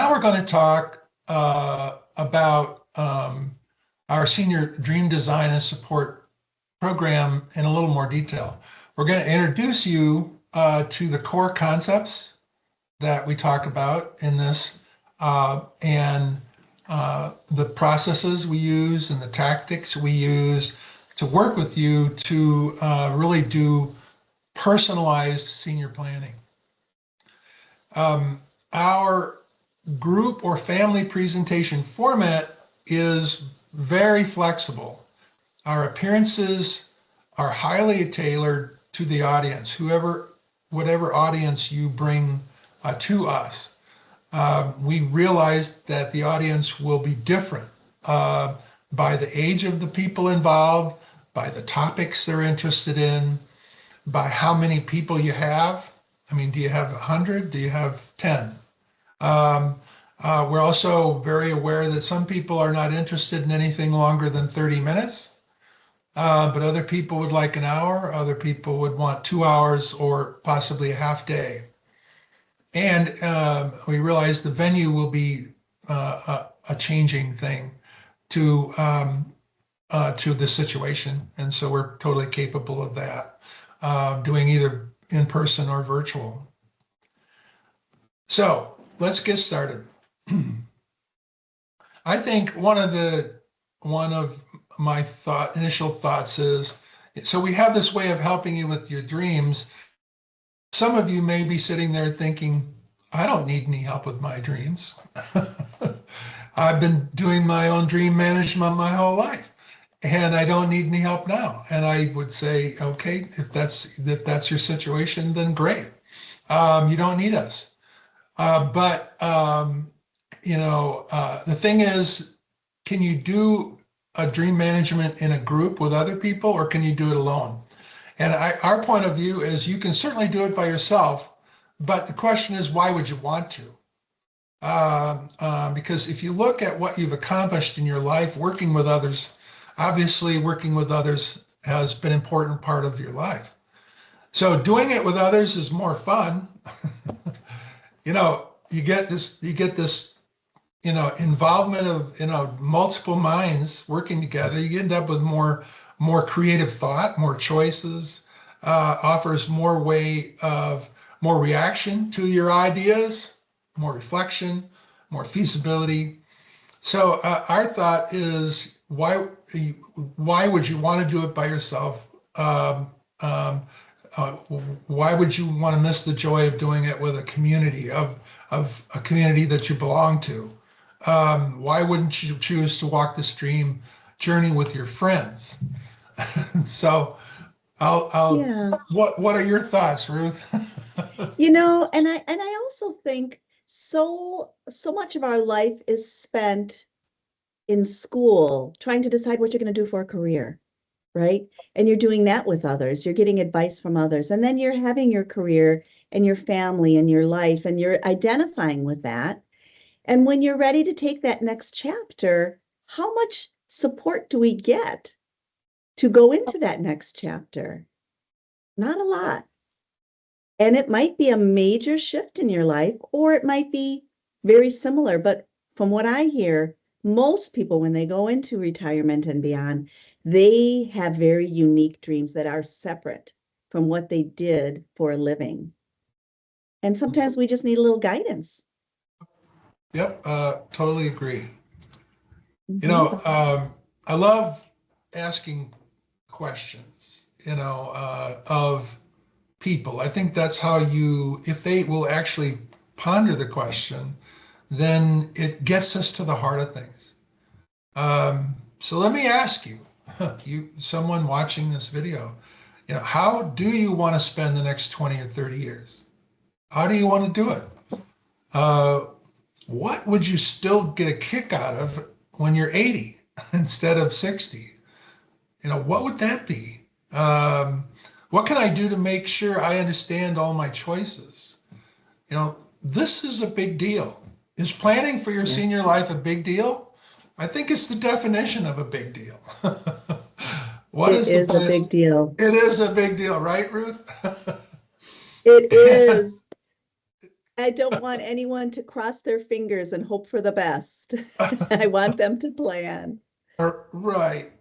now we're going to talk about our Senior Dream Design and Support program in a little more detail. We're going to introduce you to the core concepts that we talk about in this, and the processes we use and the tactics we use to work with you to really do personalized senior planning. Our group or family presentation format is very flexible. Our appearances are highly tailored to the audience, whatever audience you bring to us. We realize that the audience will be different by the age of the people involved, by the topics they're interested in, by how many people you have. I mean, do you have 100? Do you have 10? We're also very aware that some people are not interested in anything longer than 30 minutes, but other people would like an hour, other people would want 2 hours or possibly a half day. And we realize the venue will be a changing thing to the situation. And so we're totally capable of that, doing either in person or virtual. So let's get started. I think one of my initial thoughts is, so we have this way of helping you with your dreams. Some of you may be sitting there thinking, I don't need any help with my dreams. I've been doing my own dream management my whole life, and I don't need any help now. And I would say, okay, if that's your situation, then great. You don't need us. But the thing is, can you do a dream management in a group with other people, or can you do it alone? And our point of view is you can certainly do it by yourself, but the question is, why would you want to? Because if you look at what you've accomplished in your life working with others, obviously working with others has been an important part of your life. So doing it with others is more fun. You get this involvement of multiple minds working together. You end up with more creative thought, more choices, offers more reaction to your ideas, more reflection, more feasibility. So our thought is, why would you want to do it by yourself? Why would you want to miss the joy of doing it with a community of a community that you belong to? Why wouldn't you choose to walk this dream journey with your friends? So Yeah. What are your thoughts, Ruth? And I also think so much of our life is spent in school trying to decide what you're going to do for a career, right? And you're doing that with others. You're getting advice from others. And then you're having your career and your family and your life, and you're identifying with that. And when you're ready to take that next chapter, how much support do we get to go into that next chapter? Not a lot. And it might be a major shift in your life, or it might be very similar. But from what I hear, most people, when they go into retirement and beyond, they have very unique dreams that are separate from what they did for a living. And sometimes we just need a little guidance. Yep, totally agree. Mm-hmm. I love asking questions, of people. I think that's how if they will actually ponder the question, then it gets us to the heart of things. So let me ask you, someone watching this video, how do you want to spend the next 20 or 30 years? How do you want to do it? What would you still get a kick out of when you're 80 instead of 60? What would that be? What can I do to make sure I understand all my choices? This is a big deal. Is planning for your senior life a big deal? I think it's the definition of a big deal. It is a big deal. It is a big deal, right, Ruth? It is. I don't want anyone to cross their fingers and hope for the best. I want them to plan. Right.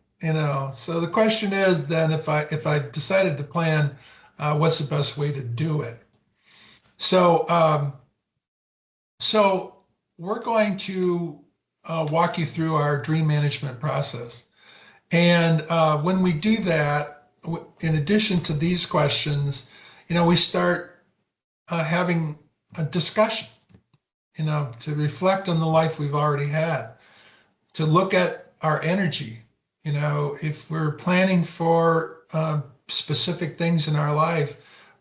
So the question is then if I decided to plan, what's the best way to do it? So so we're going to walk you through our dream management process. And when we do that, in addition to these questions, we start having a discussion, to reflect on the life we've already had, to look at our energy. If we're planning for specific things in our life,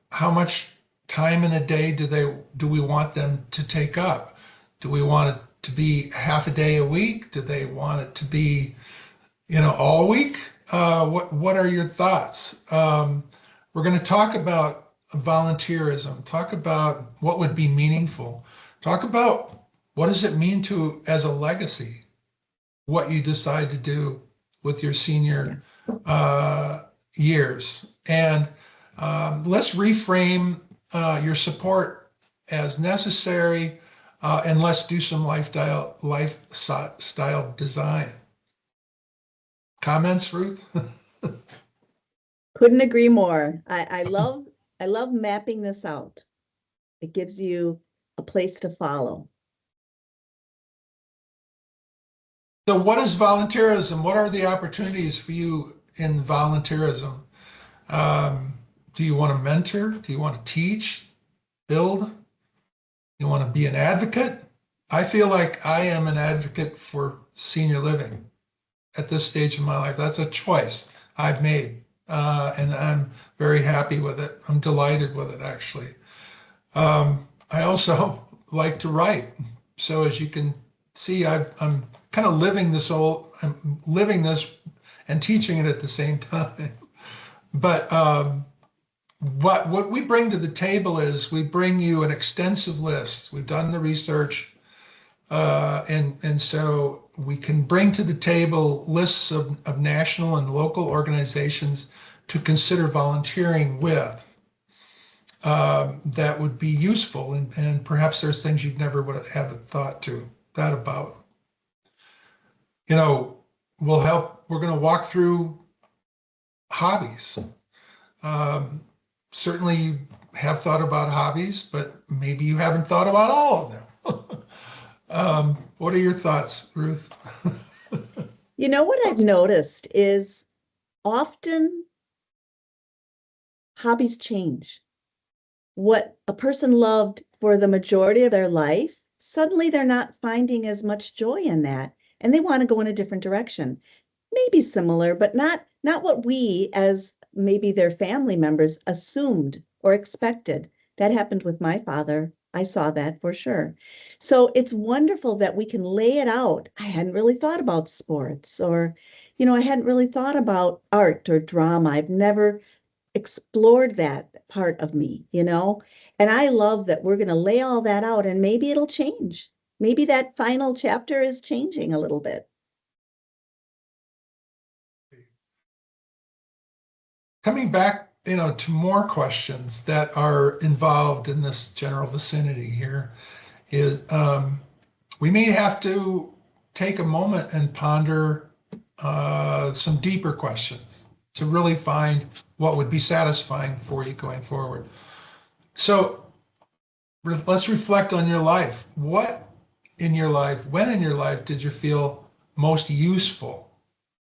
how much time in a day do we want them to take up? Do we want it to be half a day a week? Do they want it to be, all week? What are your thoughts? We're going to talk about volunteerism, talk about what would be meaningful, talk about what does it mean to as a legacy, what you decide to do with your senior Yes. Years. And let's reframe your support as necessary, and let's do some lifestyle design. Comments, Ruth? Couldn't agree more. I love mapping this out. It gives you a place to follow. So what is volunteerism? What are the opportunities for you in volunteerism? Do you want to mentor? Do you want to teach, build? You want to be an advocate? I feel like I am an advocate for senior living at this stage of my life. That's a choice I've made, and I'm very happy with it. I'm delighted with it, actually. I also like to write. So as you can see, I'm kind of I'm living this and teaching it at the same time. But what we bring to the table is we bring you an extensive list. We've done the research, and so we can bring to the table lists of national and local organizations to consider volunteering with. That would be useful, and perhaps there's things you'd never would have thought to that about. You know, we're going to walk through hobbies. Um, Certainly you have thought about hobbies, but maybe you haven't thought about all of them. What are your thoughts, Ruth? You know what I've noticed is often hobbies change. What a person loved for the majority of their life, suddenly they're not finding as much joy in that, and they want to go in a different direction. Maybe similar, but not what we as maybe their family members assumed or expected. That happened with my father. I saw that for sure. So it's wonderful that we can lay it out. I hadn't really thought about sports or, I hadn't really thought about art or drama. I've never explored that part of me. And I love that we're going to lay all that out and maybe it'll change. Maybe that final chapter is changing a little bit. Coming back, to more questions that are involved in this general vicinity here is we may have to take a moment and ponder some deeper questions to really find what would be satisfying for you going forward. So let's reflect on your life. When in your life did you feel most useful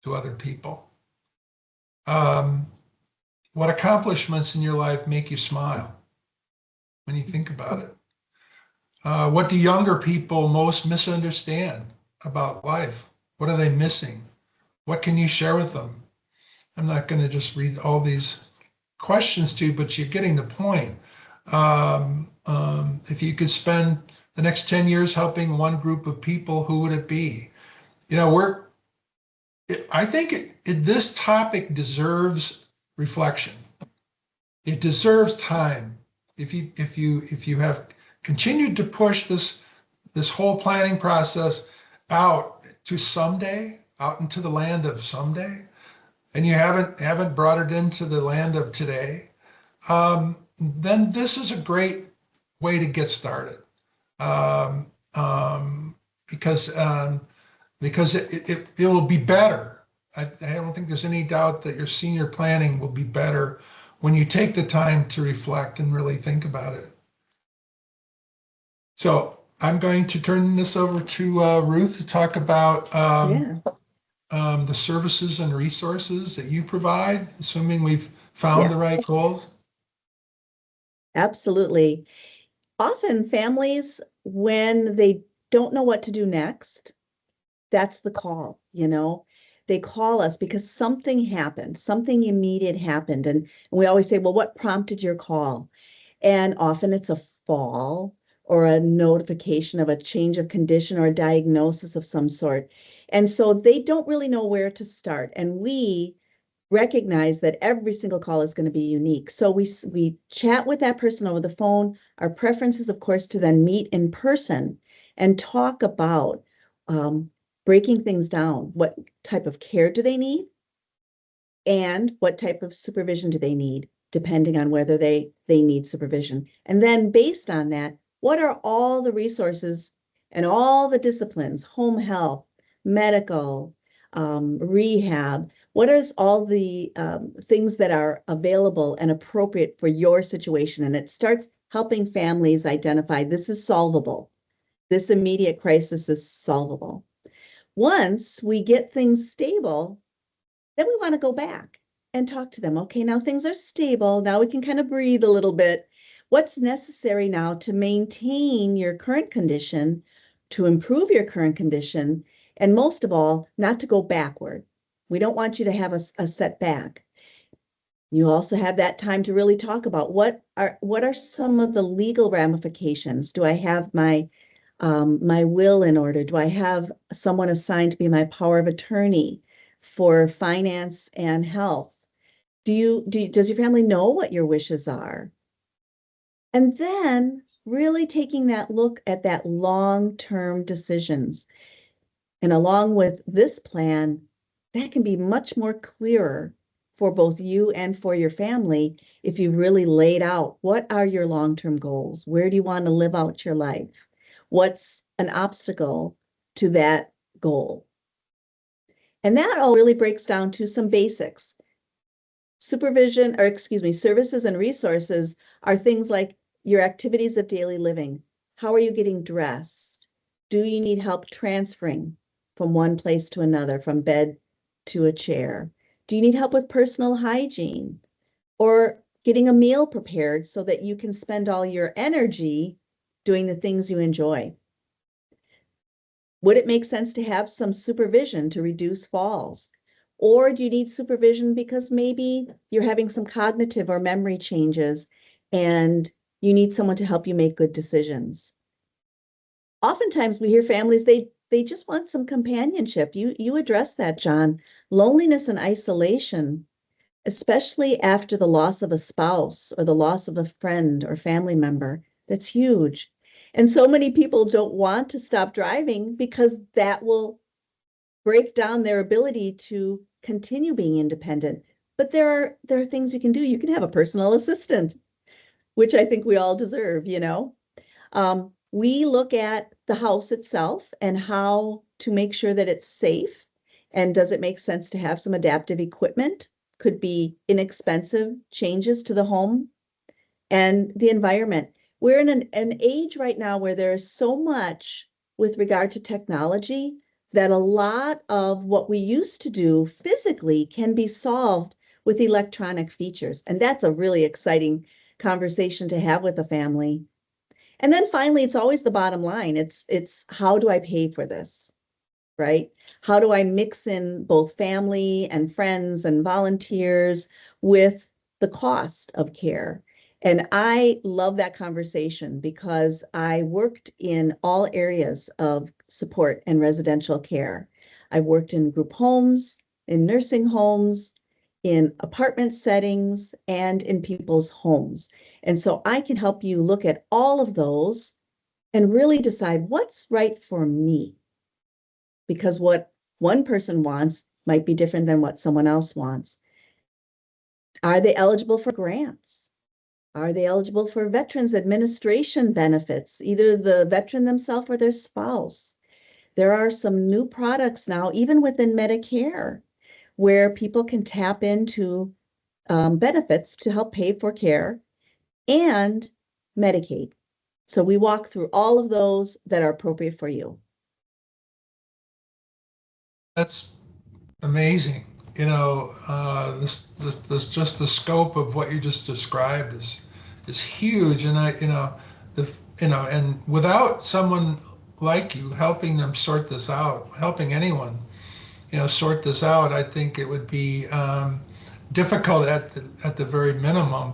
to other people? Um, what accomplishments in your life make you smile when you think about it? What do younger people most misunderstand about life? What are they missing? What can you share with them? I'm not going to just read all these questions to you, but you're getting the point. If you could spend the next 10 years helping one group of people, who would it be? I think this topic deserves reflection. It deserves time. If you have continued to push this whole planning process out to someday, out into the land of someday, and you haven't brought it into the land of today, then this is a great way to get started. Um, um, because it will be better. I don't think there's any doubt that your senior planning will be better when you take the time to reflect and really think about it. So I'm going to turn this over to Ruth to talk about Yeah. the services and resources that you provide, assuming we've found Yeah, the right goals. absolutely. Often families, when they don't know what to do next, that's the call, you know. They call us because something happened, something immediate happened. And we always say, well, what prompted your call? And often it's a fall or a notification of a change of condition or a diagnosis of some sort. And so they don't really know where to start. And we recognize that every single call is going to be unique. So we chat with that person over the phone. Our preference is, of course, to then meet in person and talk about breaking things down. What type of care do they need? And what type of supervision do they need, depending on whether they need supervision. And then based on that, what are all the resources and all the disciplines, home health, medical, rehab, what is all the things that are available and appropriate for your situation? And it starts helping families identify this is solvable. This immediate crisis is solvable. Once we get things stable, then we want to go back and talk to them. Okay, now things are stable. Now we can kind of breathe a little bit. What's necessary now to maintain your current condition, to improve your current condition, and most of all, not to go backward? We don't want you to have a setback. You also have that time to really talk about what are some of the legal ramifications? Do I have my will in order? Do I have someone assigned to be my power of attorney for finance and health? Does your family know what your wishes are? And then really taking that look at that long-term decisions. And along with this plan, that can be much more clearer for both you and for your family if you really laid out what are your long-term goals? Where do you want to live out your life? What's an obstacle to that goal? And that all really breaks down to some basics. Supervision, or excuse me, services and resources are things like your activities of daily living. How are you getting dressed? Do you need help transferring from one place to another, from bed to a chair? Do you need help with personal hygiene or getting a meal prepared so that you can spend all your energy doing the things you enjoy? Would it make sense to have some supervision to reduce falls? Or do you need supervision because maybe you're having some cognitive or memory changes and you need someone to help you make good decisions? Oftentimes we hear families, they just want some companionship. You address that, John. Loneliness and isolation, especially after the loss of a spouse or the loss of a friend or family member, that's huge. And so many people don't want to stop driving because that will break down their ability to continue being independent. But there are things you can do. You can have a personal assistant, which I think we all deserve, you know. We look at the house itself and how to make sure that it's safe. And does it make sense to have some adaptive equipment? Could be inexpensive changes to the home and the environment. We're in an age right now where there is so much with regard to technology that a lot of what we used to do physically can be solved with electronic features. And that's a really exciting conversation to have with a family. And then finally, it's always the bottom line. It's how do I pay for this? Right? How do I mix in both family and friends and volunteers with the cost of care? And I love that conversation because I worked in all areas of support and residential care. I've worked in group homes, in nursing homes, in apartment settings, and in people's homes. And so I can help you look at all of those and really decide what's right for me, because what one person wants might be different than what someone else wants. Are they eligible for grants? Are they eligible for Veterans Administration benefits, either the veteran themselves or their spouse? There are some new products now, even within Medicare, where people can tap into benefits to help pay for care and Medicaid. So we walk through all of those that are appropriate for you. That's amazing. This just the scope of what you just described is huge. And and without someone like you helping them sort this out, helping anyone, sort this out, I think it would be difficult at the very minimum,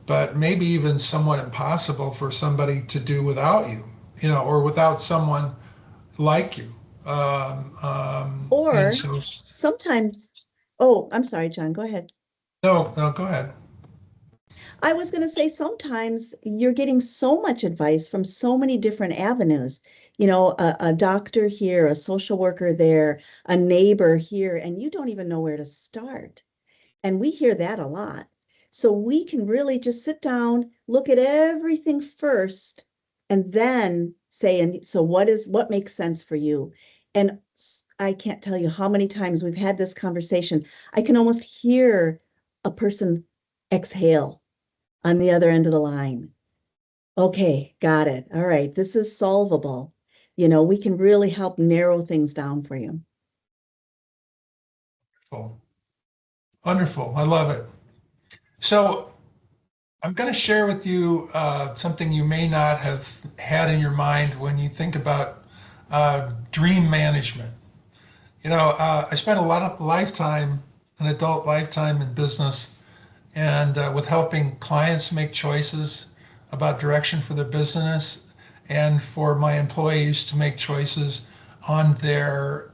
but maybe even somewhat impossible for somebody to do without you, or without someone like you. And Or so, sometimes, oh, I'm sorry, John, go ahead. no, no, go ahead. I was going to say sometimes you're getting so much advice from so many different avenues. A doctor here, a social worker there, a neighbor here, and you don't even know where to start. And we hear that a lot. So we can really just sit down, look at everything first, and then say, and so what makes sense for you? And I can't tell you how many times we've had this conversation. I can almost hear a person exhale on the other end of the line. Okay, got it. All right, this is solvable. We can really help narrow things down for you. Wonderful. Wonderful. I love it. So I'm going to share with you something you may not have had in your mind when you think about dream management. I spent a lot of lifetime, an adult lifetime in business, and with helping clients make choices about direction for their business, and for my employees to make choices on their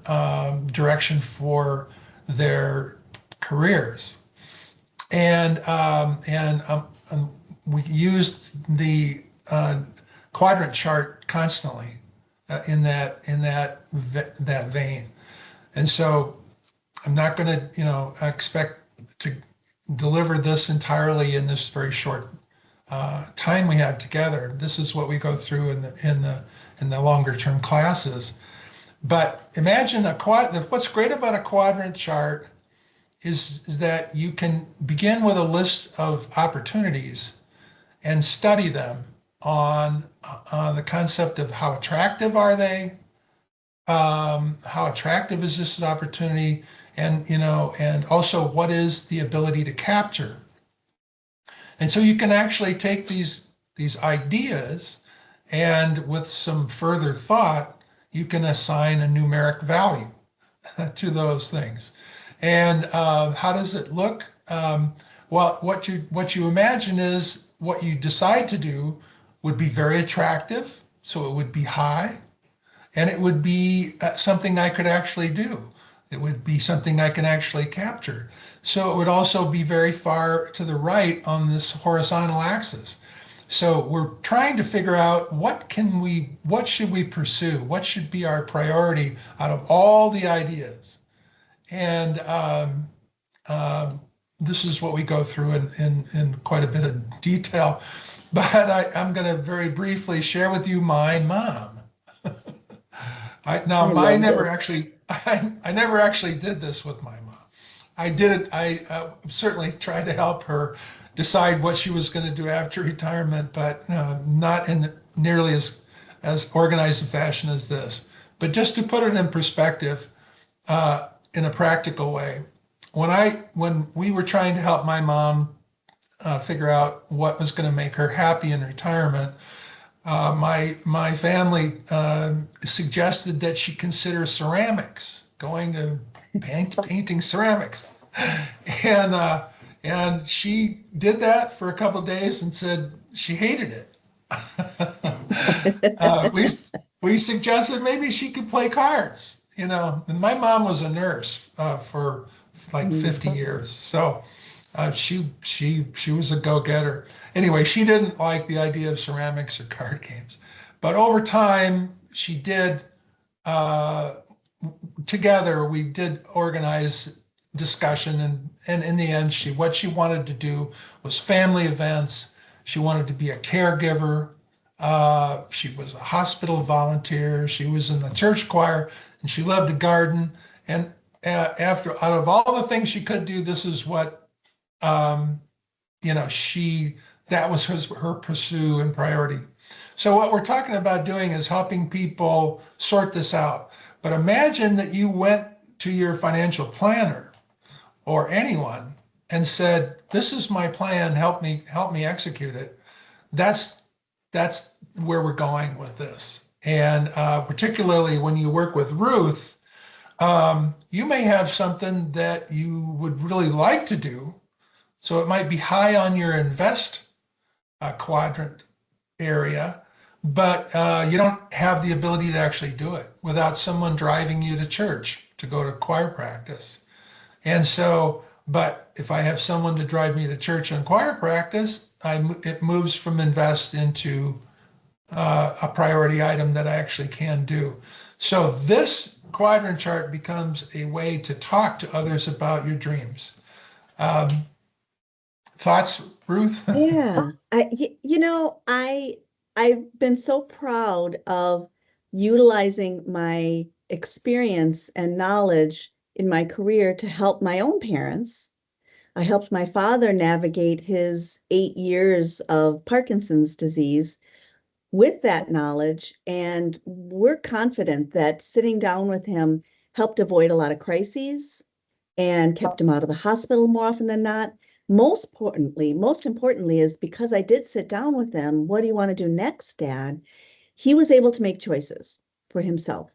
direction for their careers. And we used the quadrant chart constantly in that vein. And so I'm not going to, expect to deliver this entirely in this very short time we have together. This is what we go through in the longer term classes. But imagine what's great about a quadrant chart is that you can begin with a list of opportunities and study them on the concept of how attractive are they, how attractive is this opportunity, and also what is the ability to capture. And so you can actually take these ideas, and with some further thought, you can assign a numeric value to those things. And how does it look? Well, what you imagine is what you decide to do would be very attractive, so it would be high, and it would be something I could actually do. It would be something I can actually capture. So it would also be very far to the right on this horizontal axis. So we're trying to figure out what should we pursue? What should be our priority out of all the ideas? And this is what we go through in quite a bit of detail. But I'm going to very briefly share with you my mom. Now, I I love never this. actually, I never actually did this with my mom. I did it. I certainly tried to help her decide what she was going to do after retirement, but not in nearly as organized a fashion as this. But just to put it in perspective, in a practical way, when we were trying to help my mom figure out what was going to make her happy in retirement, my family suggested that she consider ceramics, going to painting ceramics, and she did that for a couple of days and said she hated it. uh, we we suggested maybe she could play cards, And my mom was a nurse for like 50 years, so she was a go-getter. Anyway, she didn't like the idea of ceramics or card games, but over time she did. Uh, Together we did organize discussion, and in the end what she wanted to do was family events. She wanted to be a caregiver. She was a hospital volunteer. She was in the church choir, and she loved to garden. And after, out of all the things she could do, this is what um, she that was her pursue and priority. So what we're talking about doing is helping people sort this out. But imagine that you went to your financial planner or anyone and said, "This is my plan. Help me execute it." That's that's where we're going with this. And particularly when you work with Ruth, you may have something that you would really like to do. So it might be high on your invest quadrant area, but you don't have the ability to actually do it without someone driving you to church to go to choir practice. And so, but if I have someone to drive me to church and choir practice, it moves from invest into a priority item that I actually can do. So this quadrant chart becomes a way to talk to others about your dreams. Um, Thoughts, Ruth? Yeah. I've been so proud of utilizing my experience and knowledge in my career to help my own parents. I helped my father navigate his 8 years of Parkinson's disease with that knowledge, and we're confident that sitting down with him helped avoid a lot of crises and kept him out of the hospital more often than not. Most importantly is because I did sit down with them. What do you want to do next, Dad? He was able to make choices for himself.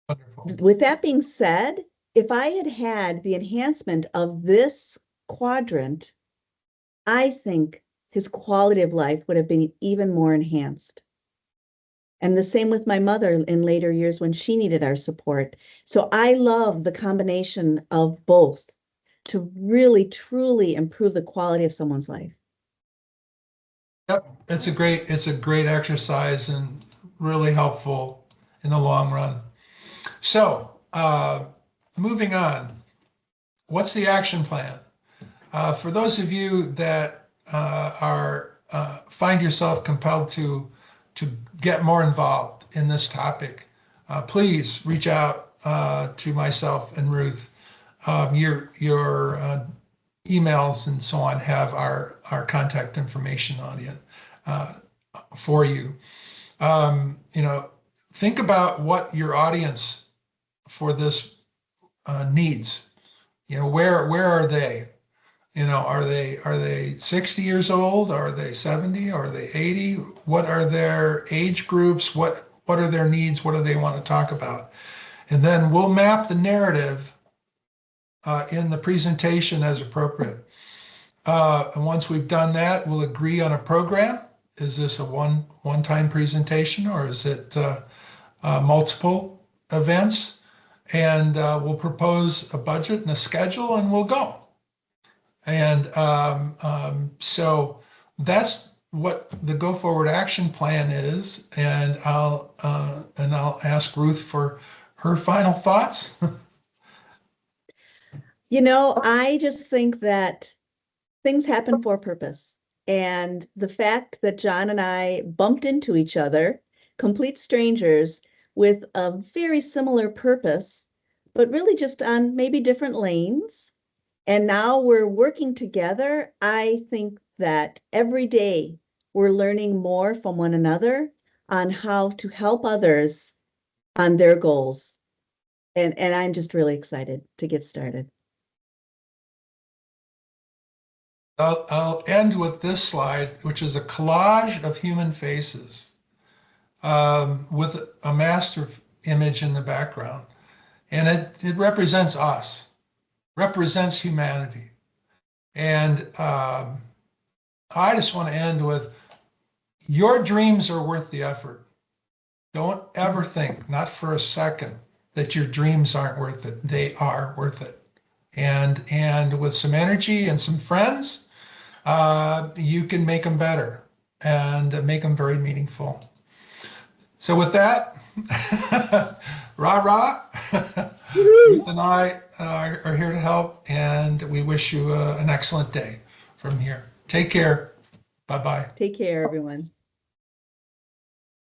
Wonderful. With that being said, if I had had the enhancement of this quadrant, I think his quality of life would have been even more enhanced. And the same with my mother in later years when she needed our support. So I love the combination of both to really, truly improve the quality of someone's life. Yep, it's a great exercise and really helpful in the long run. So, moving on, what's the action plan? For those of you that are find yourself compelled to get more involved in this topic, please reach out to myself and Ruth. Your emails and so on have our contact information on it uh, for you. You know, think about what your audience for this needs. You know, where are they? You know, are they 60 years old? Are they 70? Are they 80? What are their age groups? What are their needs? What do they want to talk about? And then we'll map the narrative in the presentation as appropriate. And once we've done that, we'll agree on a program. Is this a one-time presentation or is it multiple events? And we'll propose a budget and a schedule and we'll go. And so that's what the go forward action plan is. And I'll ask Ruth for her final thoughts. I just think that things happen for a purpose. And the fact that John and I bumped into each other, complete strangers, with a very similar purpose, but really just on maybe different lanes. And now we're working together. I think that every day we're learning more from one another on how to help others on their goals. And I'm just really excited to get started. I'll end with this slide, which is a collage of human faces with a master image in the background. And it represents us, represents humanity. And I just want to end with your dreams are worth the effort. Don't ever think, not for a second, that your dreams aren't worth it. They are worth it. And with some energy and some friends, you can make them better and make them very meaningful. So with that, rah rah, Ruth and I are here to help, and we wish you an excellent day from here. Take care. Bye-bye. Take care, everyone.